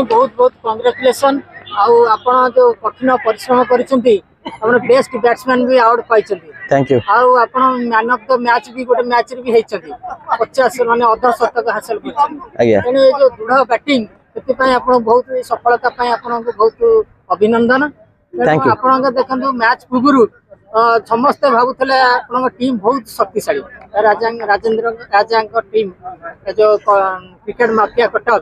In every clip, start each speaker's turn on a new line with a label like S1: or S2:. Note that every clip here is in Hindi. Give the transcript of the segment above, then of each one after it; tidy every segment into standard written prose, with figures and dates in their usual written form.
S1: बहुत बहुत कांग्रेचुलेसन आपण जो कठिन परिश्रम करिसेंती आपण बेस्ट बैट्समैन भी अवार्ड पाइछंती।
S2: Thank you.
S1: आपण मैन ऑफ द मैच भी गोटे मैच रे भी हेचंती 50 माने अर्ध शतक हासिल करछंती।
S2: आज्ञा
S1: एने जो दृढ़ बैटिंग सेति पय आपण बहुत सफलता पय आपण को बहुत अभिनंदन।
S2: Thank you.
S1: आपण देखंतु मैच पूर्व समस्त भावुले आपण टीम बहुत शक्तिशाली राजेंद्र राजा टीम जो क्रिकेट माफिया कटक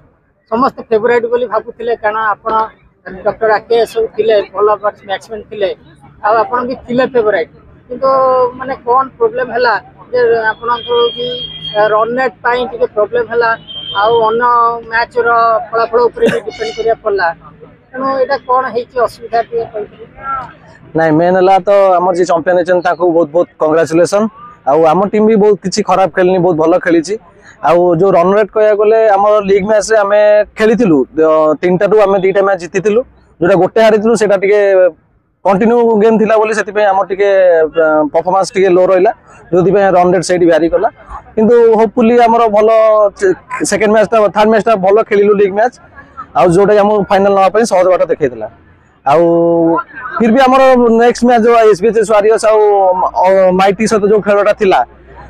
S1: समस्त फेवरेट बोली भावुले कारण आपण डॉक्टर राकेश थिले भल बैट्समैन थिले आपण भी थिले फेवरेट किंतु माने कोन प्रॉब्लम हला जे आपण को भी रन रेट पाई टिके प्रॉब्लम हला अन्य मैच रो फलाफल ऊपर भी डिपेंड करिया पड़ला तेणु एटा कोन हेची असुविधा टिके कहि
S2: नहीं मेन है तो आम जी चंपियन होता बहुत बहुत कंग्रेचुलेसन। आम टीम भी बहुत किसी खराब खेलनी बहुत भल खेली जो रन रेट कह गले आम लीग मैच आम खेली 3टा रू आम 2टा मैच जीति जोटा गोटे हारी से कंटिन्यू गेम थिला बोली से आम टे परफॉर्मेंस टे लो रहा जो रन रेट से भारी कला किंतु होपफुली आम भल सेकेंड मैच थर्ड मैच भल खेलु लीग मैच जोटा आम फाइनल नापी सहज बाट देखा फिर भी आमर नेक्स्ट मैच जो एसबीएच वारियर्स माइटी सहित जो खेलटा थिला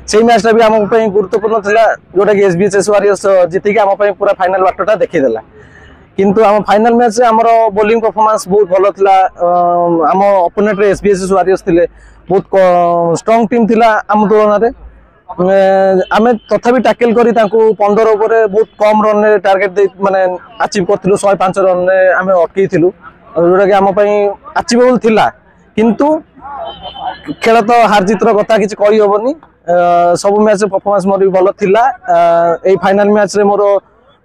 S2: से मैचटा भी आम गुरुत्वपूर्ण थिला जोटा कि एसबीएच वारियर्स जीतिक आम पूरा फाइनल बाटटा देखीदेला किंतु आम फाइनल मैच आमर बोलिंग परफॉर्मेंस बहुत भल थिला। आम ओपोनेंट एसबीएच वारियर्स थिले बहुत स्ट्रांग टीम थिला आम तुलन आम तथापि टैकल करी 15 ओवर बहुत कम रन टार्गेट माने अचीव करथिलु 105 रन आम अटकईथिलु जोटा कि आम अचीवेबल थिला किंतु खेल तो हार जीतर कथा किसी कही हेनी सब मैच परफॉर्मेंस मोर भी भल थिला। ए फाइनल मैच रे मोर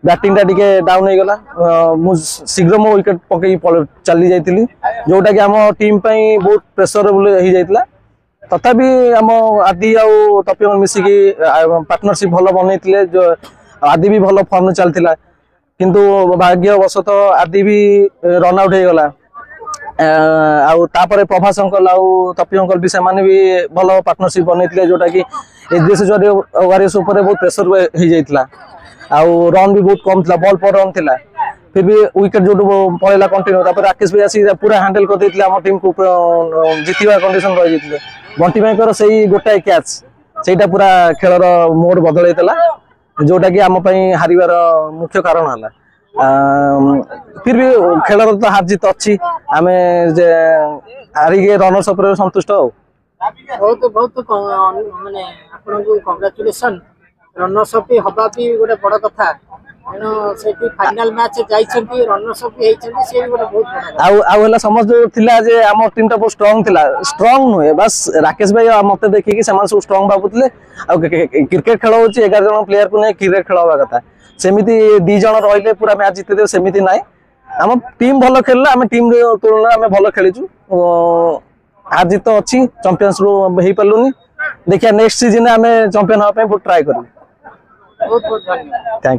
S2: बैटिंग टा टिके डाउन हो गला मु शीघ्र मो विकेट पकई चली जाइतिली जोटा कि आम टीम पई बहुत प्रेशर हो जाइतिला तथापि आम आदि आउ तपियन मिसिकी पार्टनरशिप भल बनैतिले जो आदि भी भल फॉर्म चलथिला किंतु भाग्यवशत आदि भी रन आउट हो गला तापर प्रभास अंकल तपी अंकल भी से भी भल पार्टनरशिप बनैतिले जोटा कि एसबीएस वारियर्स ऊपर बहुत प्रेशर हो जाइतिला रन भी बहुत कम थिला बॉल पर रन थिला फिर भी विकेट जो पड़ेगा कंटिन्यू राकेश भी आसी पूरा हैंडल कर देते आम टीम को जीतवा कंडीशन रही जाते बंटी भाई से गोटाए कैच से पूरा खेलर मोड बदलैला जोटा कि आम हारिबार मुख्य कारण है। फिर भी खेल तो हार जीत अच्छी आम हारिके रनर्स उपर संतुष्ट हो
S1: बहुत बहुत माने आपन को कांग्रेचुलेसन रनर्स अप हबा भी गोटे बड़ कथा तेणु से फाइनल मैच जाइछंती रनर्स अप हेइछंती से गोटे बहुत बड़
S2: समझ थिला जे आम टीम टा बहुत स्ट्रांग थिला स्ट्रांग नुहे बस राकेश भाई मते देखि कि समान सब स्ट्रांग बाबुतले क्रिकेट खेल होची 11 जन प्लेयर को नै क्रिकेट खेल होबा कथा सेमिति 2 जन रहिले पूरा मैच जीते दे सेमिति नाही आम टीम भल खेलला आम टीम तुलना आम भल खेलीचु हार जीत अच्छी चैंपियंस रो हेई पल्लुनी देखिया नेक्स्ट सीजन आम चैंपियन होबा बहुत ट्राई करू।
S1: बहुत बहुत धन्यवाद।
S2: Thank you.